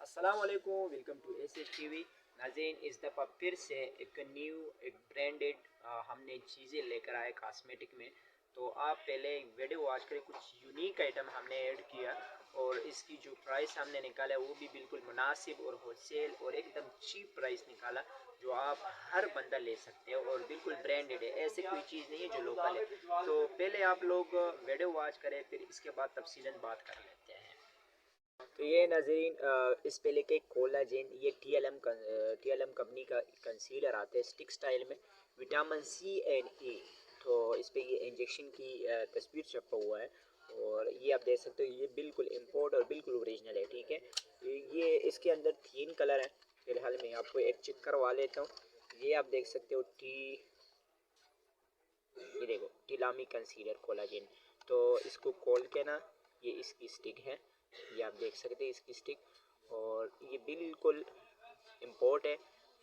अस्सलाम वालेकुम, welcome to S S T V. नाज़रीन, इस दफ़ा फिर से एक ब्रांडेड हमने चीज़ें लेकर आए कॉस्मेटिक में। तो आप पहले वीडियो वॉच करें, कुछ यूनिक आइटम हमने ऐड किया और इसकी जो प्राइस हमने निकाला वो भी बिल्कुल मुनासिब और होलसेल और एकदम चीप प्राइस निकाला, जो आप हर बंदा ले सकते हो और बिल्कुल ब्रांडेड है। ऐसे कोई चीज़ नहीं है जो लोकल है। तो पहले आप लोग वीडियो वॉच करें, फिर इसके बाद तफसीलन बात कर लेते हैं। तो ये नाज़रीन, इस पे लेके कोलाजेन, ये टी एल एम कंपनी का कंसीलर आता है स्टिक स्टाइल में, विटामिन सी एंड ई। तो इस पे ये इंजेक्शन की तस्वीर छपा हुआ है और ये आप देख सकते हो, ये बिल्कुल इम्पोर्ट और बिल्कुल ओरिजिनल है। ठीक है, ये इसके अंदर 3 कलर है। फिलहाल मैं आपको एक चेक करवा लेता हूँ। ये आप देख सकते हो, ये देखो टिलामी कंसीलर कोलाजेन। तो इसको खोल के ना, ये इसकी स्टिक है, ये आप देख सकते हैं इसकी स्टिक। और ये बिल्कुल इम्पोर्ट है,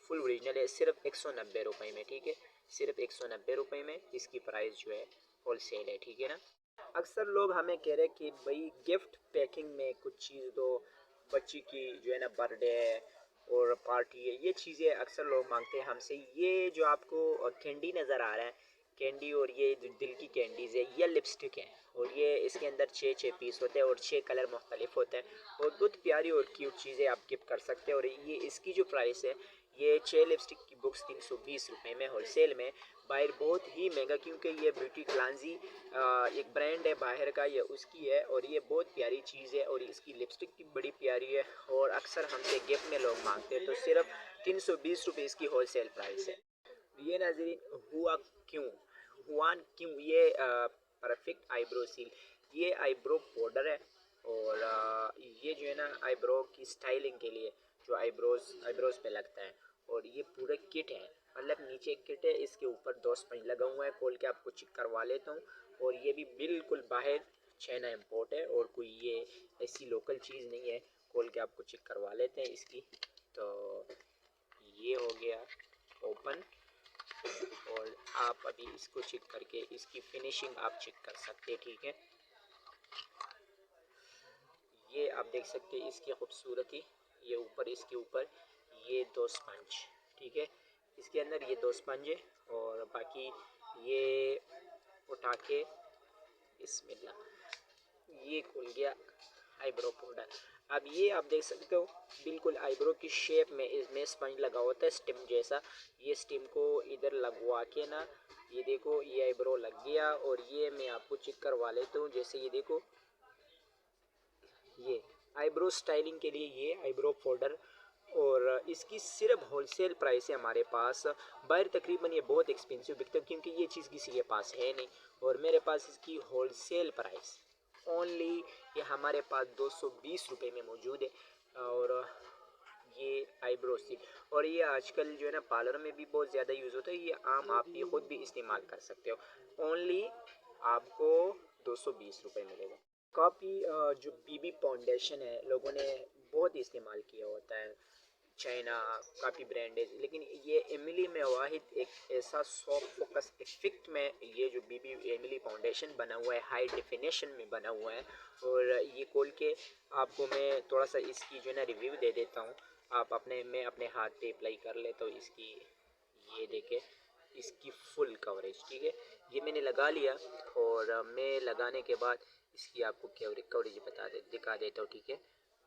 फुल ओरिजिनल है, सिर्फ 190 रुपये में। ठीक है, सिर्फ 190 रुपये में इसकी प्राइस जो है होलसेल है। ठीक है ना। अक्सर लोग हमें कह रहे हैं कि भाई गिफ्ट पैकिंग में कुछ चीज़ दो, बच्ची की जो है ना बर्थडे है और पार्टी है, ये चीज़ें अक्सर लोग मांगते हैं हमसे। ये जो आपको कैंडी नज़र आ रहा है, कैंडी, और ये जो दिल की कैंडीज़ है, ये लिपस्टिक है और ये इसके अंदर 6 पीस होते हैं और 6 कलर मुख्तलिफ होते हैं और बहुत प्यारी और क्यूट चीज़ें आप गिफ्ट कर सकते हैं। और ये इसकी जो प्राइस है, ये 6 लिपस्टिक की बुक्स 320 रुपये में होलसेल में। बाहर बहुत ही महंगा, क्योंकि ये ब्यूटी क्लांजी एक ब्रांड है बाहर का, ये उसकी है और ये बहुत प्यारी चीज़ है और इसकी लिपस्टिक भी बड़ी प्यारी है और अक्सर हमसे गिफ्ट में लोग मांगते हैं। तो सिर्फ 320 रुपये इसकी होलसेल प्राइस है। ये नाज़रीन, क्यों क्यों ये परफेक्ट आईब्रो सील, ये आईब्रो पाउडर है और ये जो है ना आईब्रो की स्टाइलिंग के लिए जो आईब्रोज पे लगता है। और ये पूरा किट है, मतलब नीचे एक किट है, इसके ऊपर 2 स्पंज लगा हुआ है। खोल के आपको चेक करवा लेता हूँ। और ये भी बिल्कुल बाहर चाइना इम्पोर्ट है और कोई ये ऐसी लोकल चीज़ नहीं है। खोल के आपको चेक करवा लेते हैं इसकी। तो ये हो गया ओपन और आप अभी इसको चेक करके इसकी फिनिशिंग आप चेक कर सकते हैं। ठीक है, ये आप देख सकते हैं इसकी खूबसूरती। ये ऊपर, इसके ऊपर ये 2 स्पंज। ठीक है, इसके अंदर ये 2 स्पंज है और बाकी ये उठा के बिस्मिल्लाह, ये खुल गया आईब्रो पाउडर। अब ये आप देख सकते हो बिल्कुल आईब्रो की शेप में इसमें स्पंज लगा होता है स्टिम जैसा। ये स्टिम को इधर लगवा के ना, ये देखो ये आईब्रो लग गया। और ये मैं आपको चेक करवा लेता हूँ। जैसे ये देखो, ये आईब्रो स्टाइलिंग के लिए ये आईब्रो पाउडर और इसकी सिर्फ होलसेल प्राइस है हमारे पास। बाहर तकरीबन ये बहुत एक्सपेंसिव बिकता है क्योंकि ये चीज़ किसी के पास है नहीं, और मेरे पास इसकी होलसेल प्राइस ओनली ये हमारे पास 220 रुपये में मौजूद है। और ये आईब्रो स्टिक, और ये आजकल जो है ना पार्लर में भी बहुत ज़्यादा यूज़ होता है। ये आम आप भी खुद भी इस्तेमाल कर सकते हो। ओनली आपको 220 रुपये मिलेगा। काफ़ी जो बीबी फाउंडेशन है, लोगों ने बहुत इस्तेमाल किया होता है, चाइना काफ़ी ब्रांड है, लेकिन ये एमिली में वाहिद एक ऐसा सॉफ्ट फोकस इफेक्ट में ये जो बीबी एमिली फाउंडेशन बना हुआ है, हाई डेफिनेशन में बना हुआ है। और ये खोल के आपको मैं थोड़ा सा इसकी जो है ना रिव्यू दे देता हूँ। मैं अपने हाथ पे अप्लाई कर लेता हूँ इसकी। ये देखे इसकी फुल कवरेज। ठीक है, ये मैंने लगा लिया और मैं लगाने के बाद इसकी आपको कवरेज दिखा देता हूँ। ठीक है,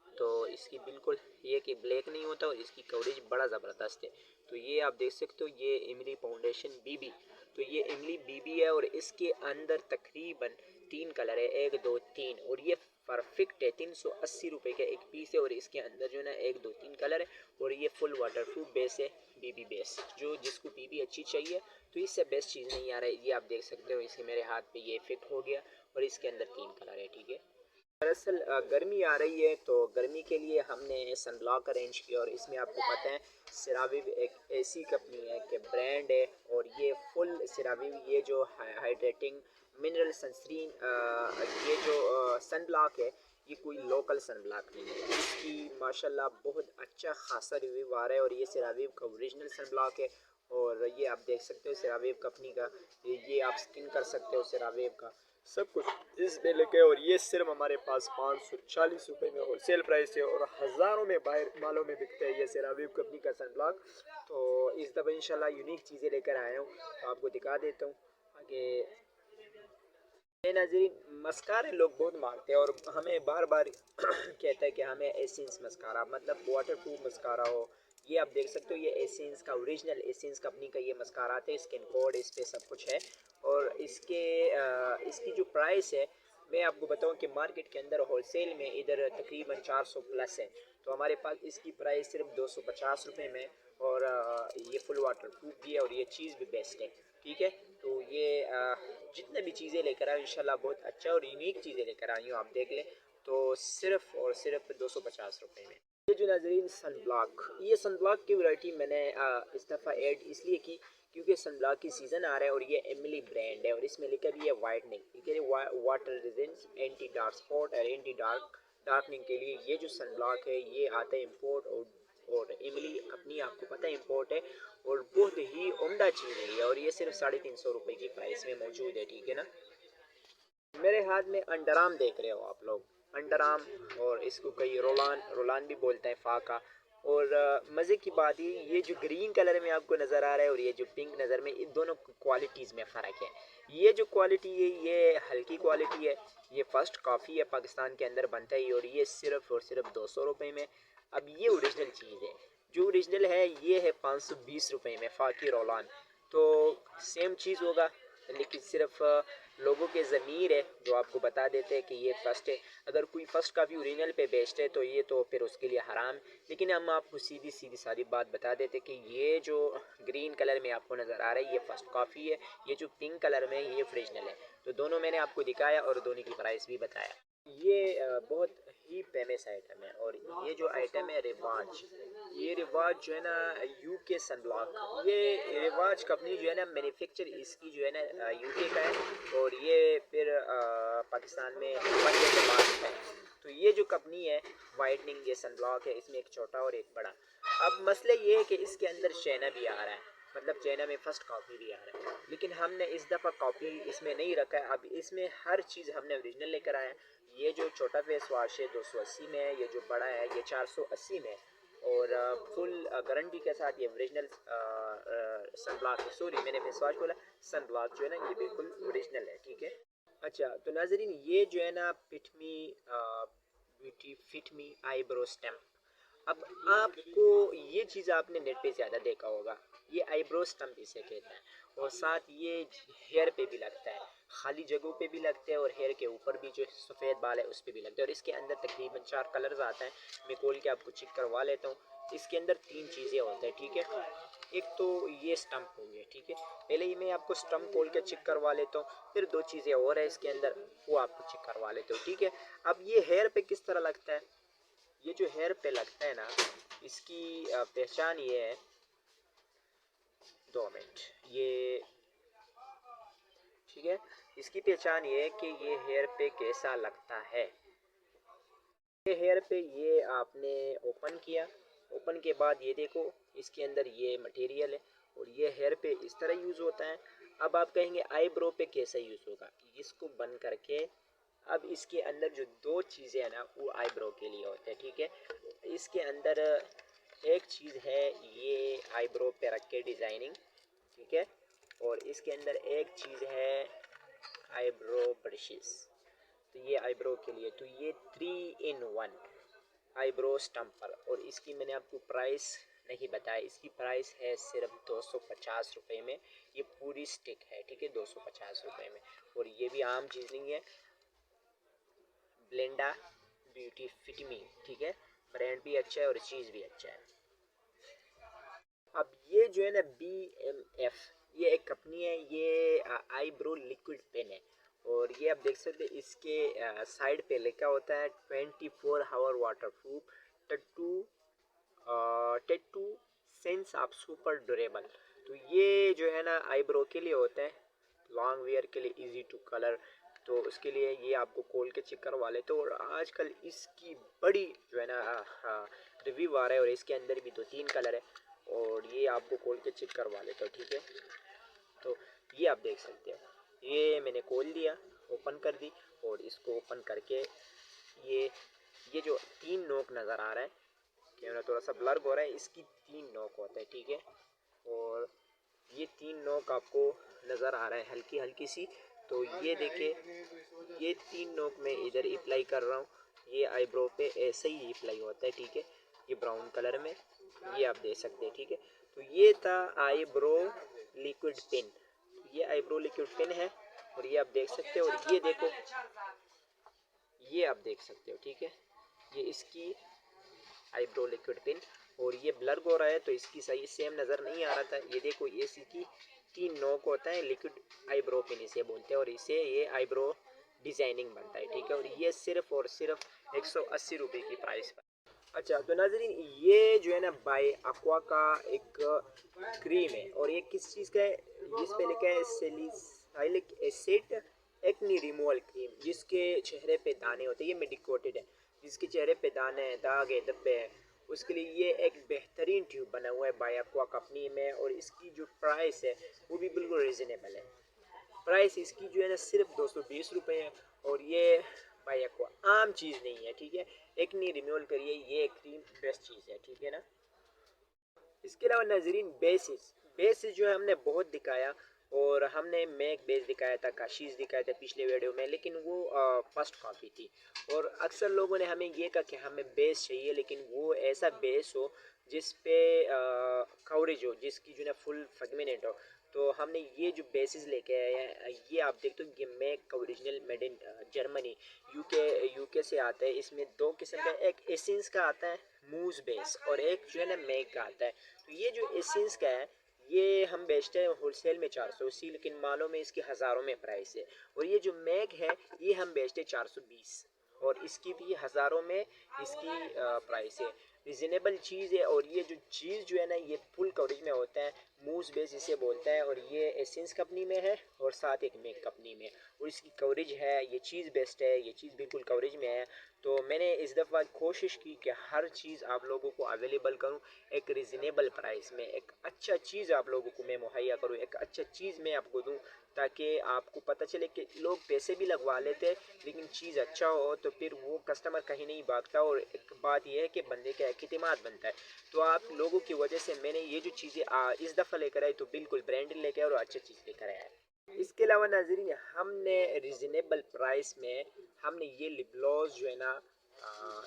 तो इसकी बिल्कुल ये कि ब्लैक नहीं होता और इसकी कवरेज बड़ा ज़बरदस्त है। तो ये आप देख सकते हो, ये इमली फाउंडेशन बीबी। तो ये इमली बीबी है और इसके अंदर तकरीबन 3 कलर है, 1 2 3, और ये परफेक्ट है। 380 रुपये का एक पीस है और इसके अंदर जो है ना 1 2 3 कलर है और ये फुल वाटर प्रूफ बेस है, बीबी बेस। जो जिसको बीबी अच्छी चाहिए तो इससे बेस्ट चीज़ नहीं आ रहा है। ये आप देख सकते हो, इसे मेरे हाथ पे ये फिट हो गया और इसके अंदर 3 कलर है। ठीक है, दरअसल गर्मी आ रही है तो गर्मी के लिए हमने सनब्लॉक अरेंज किया और इसमें आपको पता है सिराविव एक ऐसी कंपनी है कि ब्रांड है। और ये फुल सिराविव, ये जो हाइड्रेटिंग मिनरल सनस्क्रीन, ये जो सनब्लॉक है, ये कोई लोकल सनब्लॉक नहीं है। इसकी माशाल्लाह बहुत अच्छा खासा रिव्यू आ रहा है और ये सिराविव का ओरिजिनल सनब्लॉक है। और ये आप देख सकते हो सिराविव कंपनी का, ये आप स्किन कर सकते हो सिराविव का। सब कुछ इसमें लेके। और ये सिर्फ हमारे पास 540 रुपये में होलसेल प्राइस है और हज़ारों में बाहर मालों में बिकते हैं ये सेरावीक कंपनी का सन ब्लॉक। तो इस दफ़ा इंशाल्लाह यूनिक चीज़ें लेकर आया हूँ, तो आपको दिखा देता हूँ आगे। ये नाज़रीन मस्कारे लोग बहुत मांगते हैं और हमें बार बार कहता है कि हमें एसेंस मस्कारा, मतलब वाटर प्रूफ मस्कारा हो। ये आप देख सकते हो, ये एसेंस का ओरिजिनल एसेंस कंपनी का ये मस्कारा आता है, स्किन कोड इस पे सब कुछ है। और इसकी जो प्राइस है, मैं आपको बताऊं कि मार्केट के अंदर होलसेल में इधर तकरीबन 400 प्लस है, तो हमारे पास इसकी प्राइस सिर्फ 250 रुपये में। और ये फुल वाटर प्रूफ भी है और ये चीज़ भी बेस्ट है, ठीक है। तो ये जितने भी चीज़ें लेकर आए इंशाल्लाह बहुत अच्छा और यूनिक चीज़ें लेकर आई हूँ, आप देख लें। तो सिर्फ और सिर्फ 250 रुपये में ये जो नाजरीन सन ब्लॉक, ये सन ब्लॉक की वैरायटी मैंने इस दफ़ा ऐड इसलिए की क्योंकि सन ब्लॉक की सीज़न आ रहा है और ये एमिली ब्रांड है और इसमें लिखा भी है वाइटनिंग, ठीक है, water resistance, anti dark spot और एंटी डार्कनिंग के लिए ये जो सन ब्लॉक है ये आता है इम्पोर्ट। और एमिली अपनी आपको पता है इम्पोर्ट है और बहुत ही उम्दा चीज़ है और ये सिर्फ 350 रुपये की प्राइस में मौजूद है, ठीक है ना। मेरे हाथ में अंडराम देख रहे हो आप लोग, अंडराम, और इसको कई रोलान रोलान भी बोलते हैं, फाका। और मज़े की बात ये जो ग्रीन कलर में आपको नज़र आ रहा है और ये जो पिंक नज़र में, इन दोनों क्वालिटीज़ में फ़र्क है। ये जो क्वालिटी है ये हल्की क्वालिटी है, ये फर्स्ट कॉफ़ी है, पाकिस्तान के अंदर बनता है और ये सिर्फ और सिर्फ 200 रुपये में। अब ये ओरिजिनल चीज़ है, जो ओरिजिनल है ये है 520 रुपये में फाकी रोलान। तो सेम चीज़ होगा, लेकिन सिर्फ लोगों के ज़मीर है जो आपको बता देते हैं कि ये फ़र्स्ट है। अगर कोई फ़र्स्ट काफ़ी ओरिजिनल पे बेचते है तो ये तो फिर उसके लिए हराम। लेकिन हम आपको सीधी सीधी सारी बात बता देते कि ये जो ग्रीन कलर में आपको नज़र आ रहा है ये फ़र्स्ट कॉफ़ी है, ये जो पिंक कलर में ये ओरिजिनल है। तो दोनों मैंने आपको दिखाया और दोनों की प्राइस भी बताया। ये बहुत ही फेमस आइटम है और ये जो आइटम है रिवाज, ये रिवाज जो है ना यूके सन ब्लॉक, ये रिवाज कंपनी जो है ना मैन्युफैक्चर इसकी जो है ना यूके का है और ये फिर पाकिस्तान में बनने के बाद है। तो ये जो कंपनी है वाइटनिंग, ये सन ब्लॉक है, इसमें एक छोटा और एक बड़ा। अब मसला ये है कि इसके अंदर चाइना भी आ रहा है, मतलब चाइना में फर्स्ट कॉपी भी आ रहा है, लेकिन हमने इस दफ़ा कॉपी इसमें नहीं रखा है। अब इसमें हर चीज़ हमने ओरिजिनल लेकर आए हैं। ये जो छोटा फेस वॉश है 280 में है, ये जो बड़ा है ये 480 में है और फुल गारंटी के साथ ये ओरिजिनल सन ब्लॉक है। सॉरी मैंने फेस वॉश बोला, सन ब्लॉक जो है ना ये बिल्कुल ओरिजिनल है, ठीक है। अच्छा तो नाजरीन ये जो है ना Fit Me beauty Fit Me eyebrow stamp, अब आपको ये चीज़ आपने नेट पे ज़्यादा देखा होगा, ये आईब्रो स्टम्प इसे कहते हैं। और साथ ये हेयर पे भी लगता है, खाली जगहों पे भी लगते हैं और हेयर के ऊपर भी जो सफ़ेद बाल है उस पर भी लगते हैं। और इसके अंदर तकरीबन 4 कलर्स आते हैं, मैं खोल के आपको चेक करवा लेता हूँ। इसके अंदर 3 चीज़ें होती हैं, ठीक है। एक तो ये स्टम्प हो गया, ठीक है, पहले ही मैं आपको स्टम्प खोल के चेक करवा लेता हूँ, फिर 2 चीज़ें और है इसके अंदर वो आपको चेक करवा लेता हूँ, ठीक है। अब ये हेयर पे किस तरह लगता है, ये जो हेयर पे लगता है ना इसकी पहचान ये है, 2 मिनट, ये ठीक है, इसकी पहचान ये है कि ये हेयर पे कैसा लगता है। ये हेयर पे ये आपने ओपन किया, ओपन के बाद ये देखो इसके अंदर ये मटेरियल है और ये हेयर पे इस तरह यूज़ होता है। अब आप कहेंगे आईब्रो पे कैसा यूज़ होगा, इसको बंद करके अब इसके अंदर जो 2 चीज़ें हैं ना वो आईब्रो के लिए होते हैं, ठीक है। इसके अंदर एक चीज़ है ये आईब्रो पे रख के डिज़ाइनिंग, ठीक है, और इसके अंदर एक चीज़ है आईब्रो ब्रशेस, तो ये आईब्रो के लिए। तो ये 3 in 1 आईब्रो स्टम्पर। और इसकी मैंने आपको प्राइस नहीं बताया, इसकी प्राइस है सिर्फ 250 रुपये में, ये पूरी स्टिक है, ठीक है, 250 रुपये में। और ये भी आम चीज़ नहीं है, ब्लेंडा ब्यूटी फिटमी, ठीक है, ब्रांड भी अच्छा है और चीज़ भी अच्छा है। अब ये जो है ना BMF, ये एक कंपनी है, ये आईब्रो लिक्विड पेन है और ये आप देख सकते हैं इसके साइड पे लिखा होता है 24 hour waterproof tattoo sense of super durable. तो ये जो है ना आईब्रो के लिए होता है, लॉन्ग वेयर के लिए, इजी टू कलर, तो उसके लिए ये आपको खोल के चेक करवा लेते हो। और आजकल इसकी बड़ी जो है ना रिव्यू आ रहा है और इसके अंदर भी 2-3 कलर है और ये आपको खोल के चेक करवा लेते हो, ठीक है। तो ये आप देख सकते हो, ये मैंने खोल दिया ओपन कर दी और इसको ओपन करके ये जो 3 नोक नज़र आ रहा है, कैमरा थोड़ा सा ब्लर हो रहा है, इसकी 3 नोक होता है, ठीक है। और ये 3 नोक आपको नज़र आ रहा है हल्की हल्की सी। तो ये देखिए, ये 3 नोक मैं इधर अप्लाई कर रहा हूँ। ये आईब्रो पे ऐसे ही अप्लाई होता है, ठीक है। ये ब्राउन कलर में, ये आप देख सकते हैं, ठीक है। तो ये था आईब्रो लिक्विड पेन, ये आईब्रो लिक्विड पेन है और ये आप देख सकते हो। और ये देखो, ये आप देख सकते हो, ठीक है। ये इसकी आईब्रो लिक्विड पेन, और ये ब्लर हो रहा है तो इसकी सही सेम नज़र नहीं आ रहा था। ये देखो, ये इसकी 3 नोक होता है, लिक्विड आईब्रो पेन इसे बोलते हैं, और इसे ये आईब्रो डिजाइनिंग बनता है, ठीक है। और ये सिर्फ और सिर्फ 180 रुपये की प्राइस पर। अच्छा, तो नाजरीन, ये जो है ना बाय aqua का एक क्रीम है, और ये किस चीज़ का है, इस पे लिखा है salicylic acid acne removal cream, जिसके चेहरे पे दाने होते हैं, ये मेडिकोटेड है, जिसके चेहरे पे दाने हैं, दाग है, धब्बे हैं, उसके लिए ये एक बेहतरीन ट्यूब बना हुआ है बाय aqua कंपनी में। और इसकी जो प्राइस है वो भी बिल्कुल रीज़नेबल है। प्राइस इसकी जो है ना सिर्फ 220 रुपये है, और ये बाय aqua आम चीज़ नहीं है, ठीक है। एक नहीं रिन्यूअल करिए, ये क्रीम बेस्ट चीज़ है, ठीक है ना। इसके अलावा नाजरीन, बेसिस जो है हमने बहुत दिखाया, और हमने मैक बेस दिखाया था, काशीज़ दिखाया था पिछले वीडियो में, लेकिन वो फर्स्ट कॉपी थी। और अक्सर लोगों ने हमें ये कहा कि हमें बेस चाहिए, लेकिन वो ऐसा बेस हो जिस पे कवरेज हो, जिसकी जो है फुल फ्रेगमेंट हो। तो हमने ये जो बेसिस लेके आए हैं, ये आप देखते हो, ये मैक का original made in Germany, UK से आता है। इसमें 2 किस्म का, एक एसेंस का आता है मूज बेस, और एक जो है ना मैक का आता है। तो ये जो एसेंस का है, ये हम बेचते हैं होलसेल में 480, लेकिन मालों में इसकी हज़ारों में प्राइस है। और ये जो मैक है, ये हम बेचते हैं 420, और इसकी भी हज़ारों में इसकी प्राइस है। रिजनेबल चीज़ है, और ये जो चीज़ जो है ना, ये फुल कवरेज में होता है, मूस बेस इसे बोलता है, और ये एसेंस कंपनी में है, और साथ एक मेक कंपनी में, और इसकी कवरेज है, ये चीज़ बेस्ट है, ये चीज़ बिल्कुल कवरेज में है। तो मैंने इस दफ़ा कोशिश की कि हर चीज़ आप लोगों को अवेलेबल करूं, एक रिजनेबल प्राइस में, एक अच्छा चीज़ आप लोगों को मैं मुहैया करूं, एक अच्छा चीज़ मैं आपको दूं, ताकि आपको पता चले कि लोग पैसे भी लगवा लेते हैं, लेकिन चीज़ अच्छा हो तो फिर वो कस्टमर कहीं नहीं भागता। और एक बात यह है कि बंदे का एतमाद बनता है। तो आप लोगों की वजह से मैंने ये जो चीज़ें इस दफ़ा लेकर आई, तो बिल्कुल ब्रांडेड लेकर और अच्छी चीज़ लेकर आया है। इसके अलावा नाजरीन, हमने रिजनेबल प्राइस में हमने ये लिप ग्लॉस जो है ना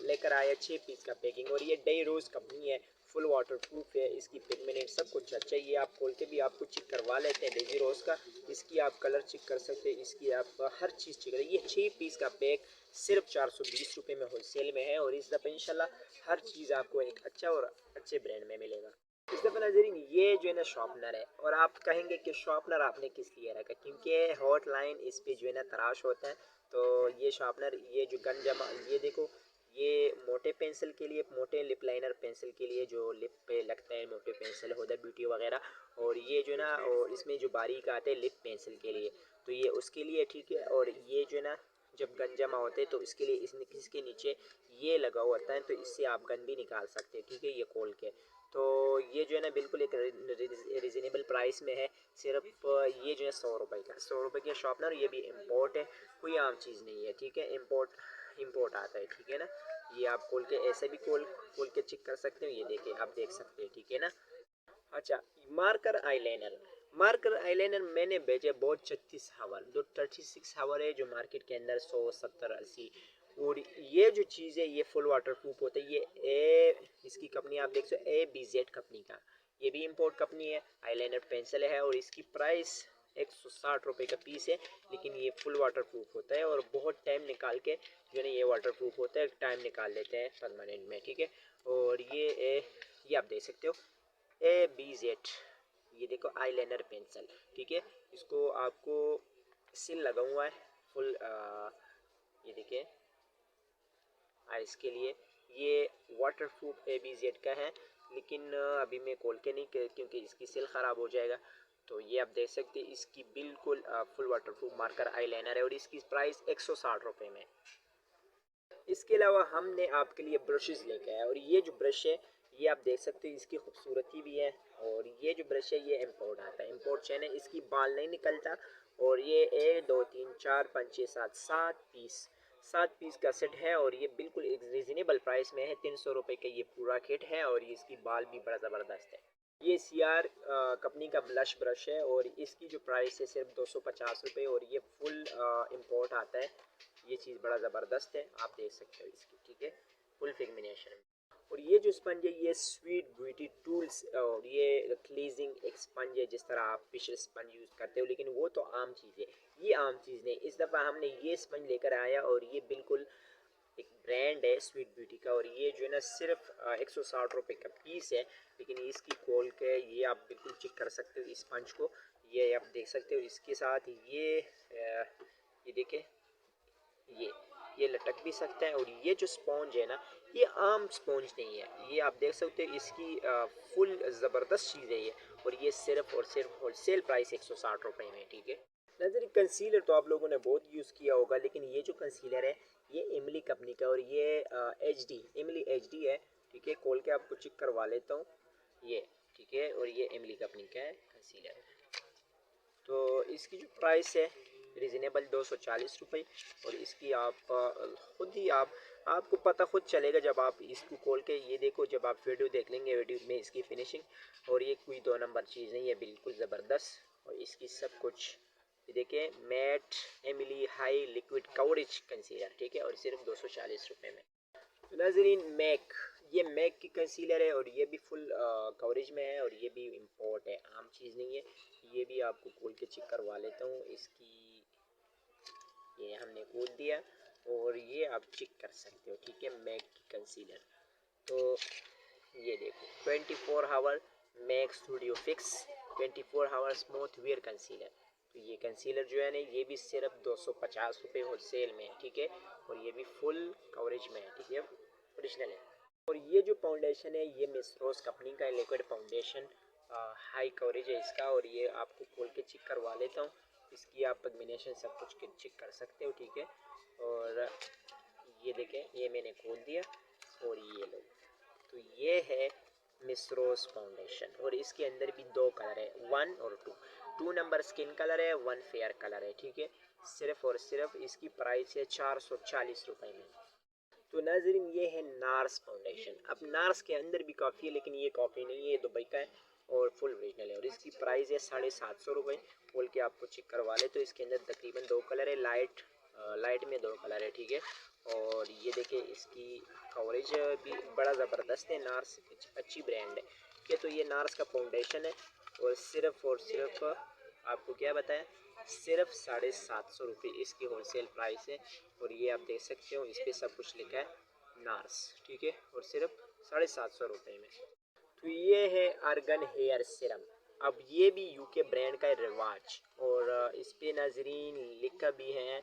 लेकर आया 6 पीस का पैकिंग, और ये डे रोज़ कंपनी है, फुल वाटर प्रूफ है, इसकी पिगमेंट सब कुछ अच्छा है। ये आप खोल के भी आपको चेक करवा लेते हैं डेजी रोज़ का, इसकी आप कलर चेक कर सकते हैं, इसकी आप हर चीज़ चेक करें। ये 6 पीस का पैक सिर्फ 420 रुपये में होलसेल में है, और इस दफ़ा इंशाल्लाह हर चीज़ आपको एक अच्छा और अच्छे ब्रांड में मिलेगा। इस दफ़ा नाज़रीन, ये जो है ना शॉर्पनर है, और आप कहेंगे कि शॉर्पनर आपने किस लिए रखा, क्योंकि हॉट लाइन इस पे जो है ना तराश होता है। तो ये शॉर्पनर, ये जो गन जमा, ये देखो, ये मोटे पेंसिल के लिए, मोटे लिप लाइनर पेंसिल के लिए जो लिप पे लगता है, मोटे पेंसिल होता है ब्यूटी वगैरह, और ये जो है ना, और इसमें जो बारीक आते हैं लिप पेंसिल के लिए, तो ये उसके लिए, ठीक है। और ये जो है ना, जब गन जमा होते हैं तो इसके लिए इसके नीचे ये लगा हुआ होता है, तो इससे आप गन भी निकाल सकते हैं, ठीक है, ये खोल के। तो ये जो है ना बिल्कुल एक रिजनेबल प्राइस में है, सिर्फ ये जो है 100 रुपये का, 100 रुपये का शॉर्पनर। ये भी इम्पोर्ट है, कोई आम चीज़ नहीं है, ठीक है, इम्पोर्ट आता है, ठीक है ना। ये आप खोल के ऐसे भी खोल के चेक कर सकते हो, ये देखिए, आप देख सकते हैं, ठीक है ना। अच्छा, मार्कर आईलाइनर मैंने भेजे बहुत 36 हावर, जो 36 हावर है, जो मार्केट के अंदर 100, 70, 80। और ये जो चीज़ है, ये फुल वाटर प्रूफ होता है। ये इसकी कंपनी आप देख सकते हो, ABZ कंपनी का, ये भी इंपोर्ट कंपनी है। आईलाइनर पेंसिल है, और इसकी प्राइस 160 रुपये का पीस है, लेकिन ये फुल वाटर प्रूफ होता है, और बहुत टाइम निकाल के जो है ये वाटर प्रूफ होता है, टाइम निकाल लेते हैं परमानेंट में, ठीक है। और ये आप देख सकते हो, ABZ, ये देखो आईलाइनर पेंसिल, ठीक है। इसको आपको सील लगा हुआ है फुल, ये देखिए आइस के लिए। ये वाटर प्रूफ ABZ का है, लेकिन अभी मैं खोल के नहीं, क्योंकि इसकी सील ख़राब हो जाएगा। तो ये आप देख सकते हैं, इसकी बिल्कुल full water proof marker eyeliner है, और इसकी प्राइस 160 रुपये में। इसके अलावा हमने आपके लिए ब्रशेस लेके आए, और ये जो ब्रश है, ये आप देख सकते हैं, इसकी खूबसूरती भी है। और ये जो ब्रश है, ये इम्पोर्ट आता है, इम्पोर्ट चैन है, इसकी बाल नहीं निकलता, और ये 1 2 3 4 5 6 7 7 पीस का सेट है और ये बिल्कुल एक रिजनेबल प्राइस में है। 300 रुपये का ये पूरा किट है और ये इसकी बाल भी बड़ा ज़बरदस्त है। ये CR कंपनी का ब्लश ब्रश है और इसकी जो प्राइस है सिर्फ 250 रुपये और ये फुल इंपोर्ट आता है। ये चीज़ बड़ा ज़बरदस्त है, आप देख सकते हो इसकी, ठीक है, फुल फिग्मिनेशन में। और ये जो स्पंज है ये स्वीट ब्यूटी टूल्स और ये क्लीजिंग एक स्पंज है, जिस तरह आप फिशर स्पंज यूज़ करते हो, लेकिन वो तो आम चीज़ है, ये आम चीज़ नहीं। इस दफ़ा हमने ये स्पंज लेकर आया और ये बिल्कुल एक ब्रांड है स्वीट ब्यूटी का और ये जो है ना सिर्फ 160 रुपये का पीस है। लेकिन इसकी खोल के ये आप बिल्कुल चेक कर सकते हो इस स्पंज को, ये आप देख सकते हो। इसके साथ ये देखें, ये लटक भी सकता है। और ये जो स्पॉन्ज है ना ये आम स्पॉन्ज नहीं है, ये आप देख सकते हो इसकी फुल ज़बरदस्त चीज़ है ये। और ये सिर्फ और सिर्फ होलसेल प्राइस 160 रुपये में, ठीक है। नजर कंसीलर तो आप लोगों ने बहुत यूज़ किया होगा, लेकिन ये जो कंसीलर है ये इमली कंपनी का और ये इमली HD है, ठीक है। खोल के आपको चेक करवा लेता हूँ ये, ठीक है। और ये इमली कंपनी का है कंसीलर। तो इसकी जो प्राइस है रिजनेबल 240 रुपये और इसकी आप खुद ही आपको पता खुद चलेगा जब आप इसको खोल के ये देखो, जब आप वीडियो देख लेंगे वीडियो में इसकी फिनिशिंग। और ये कोई 2 नंबर चीज़ नहीं है, बिल्कुल ज़बरदस्त। और इसकी सब कुछ देखिए, matte Emily high liquid coverage concealer, ठीक है, और सिर्फ 240 रुपये में। तो नाजरीन ये मैक की कंसीलर है और ये भी फुल कवरेज में है और ये भी इम्पोर्ट है, आम चीज़ नहीं है। ये भी आपको खोल के चेक करवा लेता हूँ इसकी, ये हमने खोल दिया और ये आप चेक कर सकते हो, ठीक है, मैक की कंसीलर। तो ये देखो 24 hour MAC Studio Fix 24 hour smooth wear concealer. तो ये कंसीलर जो है ना ये भी सिर्फ 250 रुपये होलसेल में है, ठीक है। और ये भी फुल कवरेज में है, ठीक है, ओरिजिनल है। और ये जो फाउंडेशन है ये मिस रोज कंपनी का लिक्विड फाउंडेशन, हाई कवरेज है इसका। और ये आपको खोल के चेक करवा लेता हूँ, इसकी आप पिगमेंटेशन सब कुछ चेक कर सकते हो, ठीक है। और ये देखें, ये मैंने खोल दिया और ये लो, तो ये है मिस रोज फाउंडेशन। और इसके अंदर भी 2 कलर है, 1 और 2 नंबर स्किन कलर है, 1 फेयर कलर है, ठीक है। सिर्फ और सिर्फ इसकी प्राइस है 440 रुपये में। तो नाजरीन ये है नार्स फाउंडेशन। अब नार्स के अंदर भी कॉफ़ी है, लेकिन ये कॉफ़ी नहीं है, ये दुबई का है और फुल ओरिजिनल है। और इसकी प्राइस है 750 रुपये। खोल के आपको चेक करवा ले तो इसके अंदर तकरीबन 2 कलर है, लाइट में 2 कलर है, ठीक है। और ये देखिए इसकी कवरेज भी बड़ा ज़बरदस्त है, नार्स अच्छी ब्रांड है, ठीक है। तो ये नार्स का फाउंडेशन है और सिर्फ आपको क्या बताया, सिर्फ 750 रुपये इसकी होलसेल प्राइस है। और ये आप देख सकते हो इस पर सब कुछ लिखा है नार्स, ठीक है, और सिर्फ 750 रुपये में। तो ये है अर्गन हेयर सीरम। अब ये भी UK ब्रांड का रिवाज और इस पे नाजरीन लिखा भी है,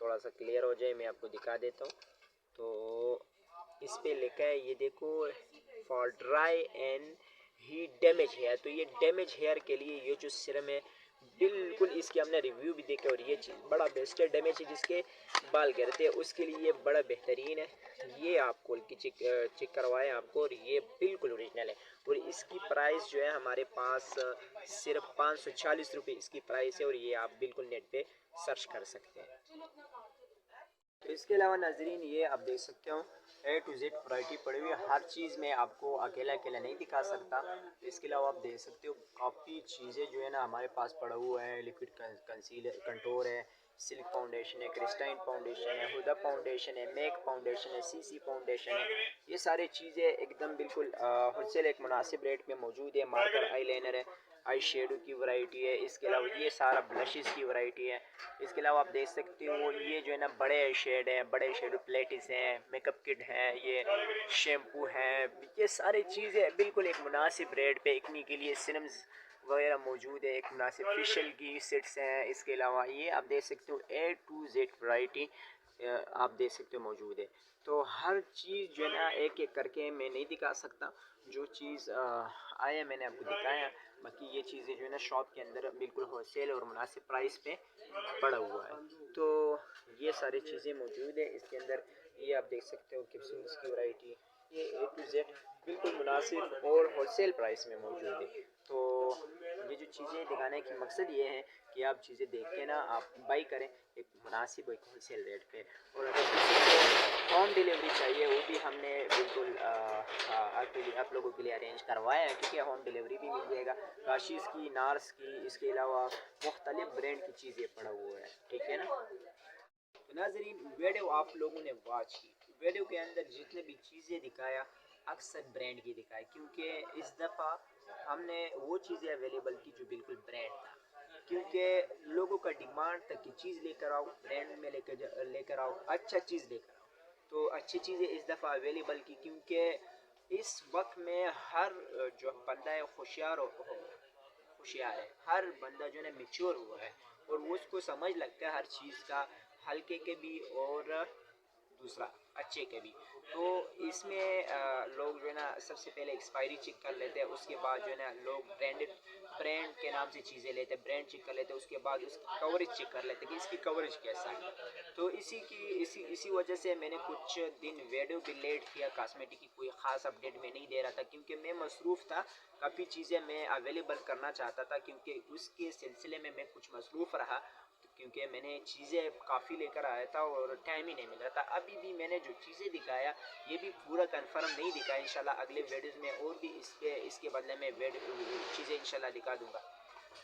थोड़ा सा क्लियर हो जाए मैं आपको दिखा देता हूँ। तो इस पे लिखा है, ये देखो, for dry and heat damage hair. तो ये डैमेज हेयर के लिए ये जो सीरम है बिल्कुल, इसके हमने रिव्यू भी देखे और ये चीज़ बड़ा बेस्ट है। डैमेज है जिसके बाल गिरते हैं उसके लिए ये बड़ा बेहतरीन है। ये आप खोल के चेक करवाएं आपको, और ये बिल्कुल ओरिजिनल है। और इसकी प्राइस जो है हमारे पास सिर्फ 540 रुपये इसकी प्राइस है और ये आप बिल्कुल नेट पे सर्च कर सकते हैं। तो इसके अलावा नाजरीन ये आप देख सकते हो A to Z वैरायटी पड़ी हुई है, हर चीज़ में आपको अकेला अकेला नहीं दिखा सकता। तो इसके अलावा आप देख सकते हो काफ़ी चीज़ें जो है ना हमारे पास पड़ा हुआ है। लिक्विड कंसीलर कंटोर है, सिल्क फाउंडेशन है, क्रिस्टाइन फाउंडेशन है, हुदा फाउंडेशन है, मैक फाउंडेशन है, CC फाउंडेशन है। ये सारी चीज़ें एकदम बिल्कुल होलसेल एक मुनासिब रेट में मौजूद है। मार्कर आईलाइनर है, आई शेडो की वैरायटी है। इसके अलावा ये सारा ब्लशेस की वैरायटी है। इसके अलावा आप देख सकते हो ये जो है ना बड़े शेड है, बड़े शेडो प्लेटिस हैं, मेकअप किट है, ये शैम्पू है, ये सारी चीज़ें बिल्कुल एक मुनासिब रेट पे इकनी के लिए सिरम्स वगैरह मौजूद है, एक मुनासिब फेशियल की सेट्स हैं। इसके अलावा ये आप देख सकते हो A to Z वैरायटी आप देख सकते हो मौजूद है। तो हर चीज़ जो है ना एक एक करके मैं नहीं दिखा सकता, जो चीज़ आया मैंने आपको दिखाया। बाकी ये चीज़ें जो है ना शॉप के अंदर बिल्कुल होलसेल और मुनासिब प्राइस पे पड़ा हुआ है। तो ये सारी चीज़ें मौजूद है इसके अंदर। ये आप देख सकते हो कैप्सूल्स की वैरायटी, ये A to Z बिल्कुल मुनासिब और होलसेल प्राइस में मौजूद है। तो ये जो चीज़ें दिखाने की मकसद ये है कि आप चीज़ें देख के ना आप बाई करें एक मुनासिब एक होलसेल रेट पे। और अगर किसी को होम डिलीवरी चाहिए वो भी हमने बिल्कुल आप लोगों के लिए अरेंज करवाया है, क्योंकि होम डिलीवरी भी मिल जाएगा काशीज़ की, नार्स की, इसके अलावा मुख्तलिफ ब्रांड की चीज़ें पड़ा हुआ है, ठीक है ना। तो नाज़रीन वीडियो आप लोगों ने वॉच की, वीडियो के अंदर जितने भी चीज़ें दिखाया अक्सर ब्रांड की दिखाई, क्योंकि इस दफ़ा हमने वो चीज़ें अवेलेबल की जो बिल्कुल ब्रांड था, क्योंकि लोगों का डिमांड था कि चीज़ लेकर आओ ब्रांड में लेकर आओ, अच्छा चीज़ लेकर आओ। तो अच्छी चीज़ें इस दफ़ा अवेलेबल की, क्योंकि इस वक्त में हर जो बंदा है होशियार है, हर बंदा जो है मेच्योर हुआ है और वो उसको समझ लगता है हर चीज़ का, हल्के के भी और दूसरा अच्छे के भी। तो इसमें लोग जो है ना सबसे पहले एक्सपायरी चेक कर लेते हैं, उसके बाद जो है ना लोग ब्रांड के नाम से चीज़ें लेते हैं, ब्रांड चेक कर लेते हैं, उसके बाद उसकी कवरेज चेक कर लेते हैं कि इसकी कवरेज कैसा है। तो इसी वजह से मैंने कुछ दिन वीडियो भी लेट किया, कॉस्मेटिक की कोई ख़ास अपडेट मैं नहीं दे रहा था, क्योंकि मैं मसरूफ़ था, काफ़ी चीज़ें मैं अवेलेबल करना चाहता था, क्योंकि उसके सिलसिले में मैं कुछ मसरूफ़ रहा, क्योंकि मैंने चीज़ें काफ़ी लेकर आया था और टाइम ही नहीं मिल रहा था। अभी भी मैंने जो चीज़ें दिखाया ये भी पूरा कंफर्म नहीं दिखाया, इंशाल्लाह अगले वीडियोस में और भी इसके बदले में चीज़ें इंशाल्लाह दिखा दूँगा।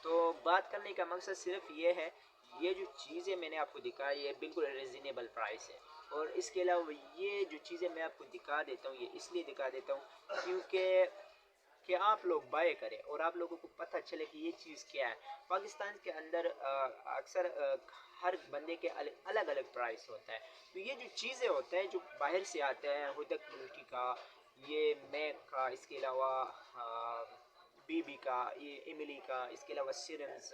तो बात करने का मकसद सिर्फ ये है, ये जो चीज़ें मैंने आपको दिखाई ये बिल्कुल रिजनेबल प्राइस है। और इसके अलावा ये जो चीज़ें मैं आपको दिखा देता हूँ ये इसलिए दिखा देता हूँ क्योंकि कि आप लोग बाय करें और आप लोगों को पता चले कि ये चीज़ क्या है। पाकिस्तान के अंदर अक्सर हर बंदे के अलग अलग प्राइस होता है। तो ये जो चीज़ें होते हैं जो बाहर से आते हैं, हुदक ब्यूटी का, ये मैक का, इसके अलावा बीबी का, ये इमली का, इसके अलावा सीरम्स,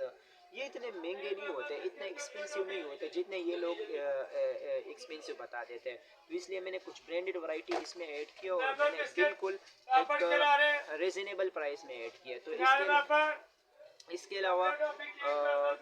ये इतने महंगे नहीं होते, इतने एक्सपेंसिव नहीं होते जितने ये लोग एक्सपेंसिव बता देते हैं। तो इसलिए मैंने कुछ ब्रांडेड वैरायटी इसमें ऐड किया और मैंने बिल्कुल एक रिजनेबल प्राइस में ऐड किया। तो इसके अलावा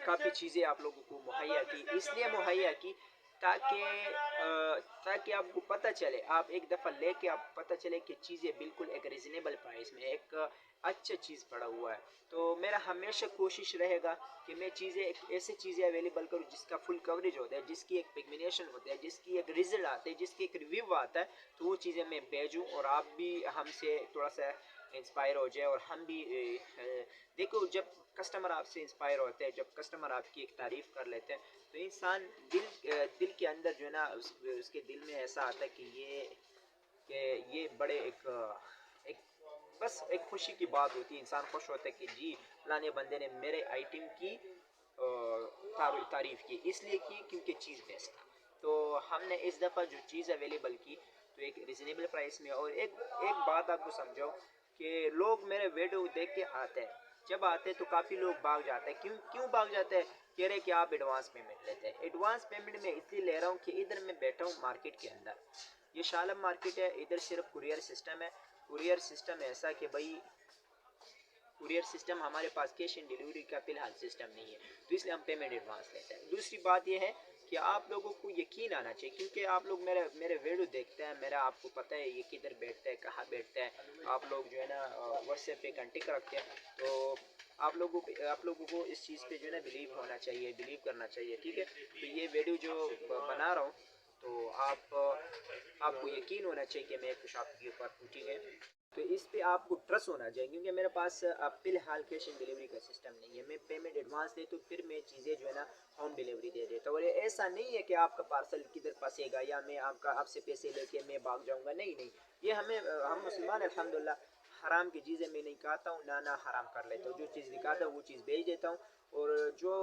काफ़ी चीज़ें आप लोगों को मुहैया की, इसलिए मुहैया की ताकि आपको पता चले, आप एक दफ़ा लेके आप पता चले कि चीज़ें बिल्कुल एक रिजनेबल प्राइस में एक अच्छा चीज़ पड़ा हुआ है। तो मेरा हमेशा कोशिश रहेगा कि मैं एक ऐसी चीज़ें अवेलेबल करूँ जिसका फुल कवरेज होता है, जिसकी एक पिगमेंटेशन होता है, जिसकी एक रिजल्ट आते हैं, जिसकी एक रिव्यू आता है, तो वो चीज़ें मैं भेजूँ और आप भी हमसे थोड़ा सा इंस्पायर हो जाए और हम भी देखो जब कस्टमर आपसे इंस्पायर होते हैं, जब कस्टमर आपकी एक तारीफ़ कर लेते हैं, तो इंसान दिल के अंदर जो है ना उसके दिल में ऐसा आता है कि ये बड़े एक बस एक खुशी की बात होती है, इंसान खुश होता है कि जी फलाने बंदे ने मेरे आइटम की तारीफ़ की, इसलिए की क्योंकि चीज़ बेस्ट था। तो हमने इस दफ़ा जो चीज़ अवेलेबल की तो एक रिजनेबल प्राइस में। और एक बात आपको समझाओ कि लोग मेरे वीडियो देख के आते हैं, जब आते हैं तो काफ़ी लोग भाग जाते हैं। क्यों भाग जाते हैं? कह रहे कि आप एडवांस पेमेंट लेते हैं। एडवांस पेमेंट मैं इसलिए ले रहा हूँ कि इधर मैं बैठा हूँ मार्केट के अंदर, ये शालम मार्केट है, इधर सिर्फ कुरियर सिस्टम है। कुरियर सिस्टम ऐसा कि भाई कुरियर सिस्टम हमारे पास कैश इन डिलीवरी का फिलहाल सिस्टम नहीं है, तो इसलिए हम पेमेंट एडवांस लेते हैं। दूसरी बात यह है कि आप लोगों को यकीन आना चाहिए, क्योंकि आप लोग मेरे वीडियो देखते हैं, मेरा आपको पता है ये किधर बैठता है, कहाँ बैठता है, आप लोग जो है ना व्हाट्सएप पे कंटेक्ट रखते हैं, तो आप लोगों को इस चीज़ पे जो है ना बिलीव करना चाहिए, ठीक है। तो ये वीडियो जो बना रहा हूँ तो आपको यकीन होना चाहिए कि मैं कुछ आपके ऊपर, ठीक है। तो इस पे आपको ट्रस्ट होना चाहिए, क्योंकि मेरे पास अब फिलहाल कैश इन डिलीवरी का सिस्टम नहीं है। मैं पेमेंट एडवांस दे तो फिर मैं चीज़ें जो है ना होम डिलीवरी दे देता हूँ। और ऐसा नहीं है कि आपका पार्सल किधर फंसेगा या मैं आपसे पैसे लेके मैं भाग जाऊँगा, नहीं। ये हम मुसलमान अल्हम्दुलिल्लाह हराम की चीज़ें मैं नहीं खाता हूँ, ना हराम कर लेता हूँ। जो चीज़ दिखाता हूँ वो चीज़ भेज देता हूँ। और जो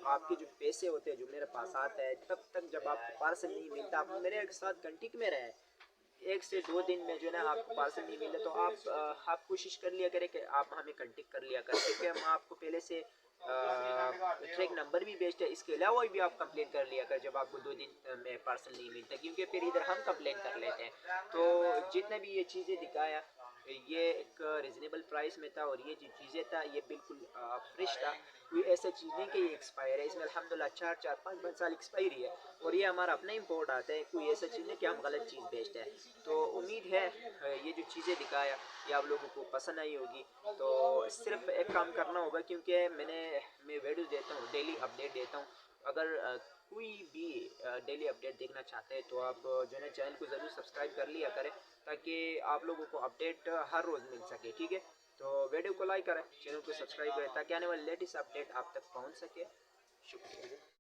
आपके जो पैसे होते हैं जो मेरे पास आता है, तब तक जब आपको पार्सल नहीं मिलता, आप मेरे साथ कंटेक्ट में रहें, 1 से 2 दिन में जो है ना आपको पार्सल नहीं मिला तो आप कोशिश कर लिया करें कि आप हमें कांटेक्ट कर लिया करें, क्योंकि हम आपको पहले से ट्रैक नंबर भी भेजते हैं। इसके अलावा भी आप कंप्लेन कर लिया कर जब आपको 2 दिन में पार्सल नहीं मिलता, क्योंकि फिर इधर हम कंप्लेन कर लेते हैं। तो जितने भी ये चीज़ें दिखाया ये एक रिजनेबल प्राइस में था और ये जो चीज़ें था ये बिल्कुल फ्रेश था। कोई ऐसा चीज़ नहीं कि ये एक्सपायर है, इसमें अल्हम्दुलिल्लाह 4-4 5-5 साल एक्सपायरी है और ये हमारा अपना इंपोर्ट आता है। कोई ऐसा चीज़ नहीं कि हम गलत चीज़ बेचते हैं। तो उम्मीद है ये जो चीज़ें दिखाया ये आप लोगों को पसंद आई होगी। तो सिर्फ एक काम करना होगा, क्योंकि मैं वीडियो देता हूँ, डेली अपडेट देता हूँ। अगर कोई भी डेली अपडेट देखना चाहते हैं तो आप जो है ना चैनल को ज़रूर सब्सक्राइब कर लिया करें, ताकि आप लोगों को अपडेट हर रोज़ मिल सके, ठीक है। तो वीडियो को लाइक करें, चैनल को सब्सक्राइब करें, ताकि आने वाली लेटेस्ट अपडेट आप तक पहुंच सके। शुक्रिया।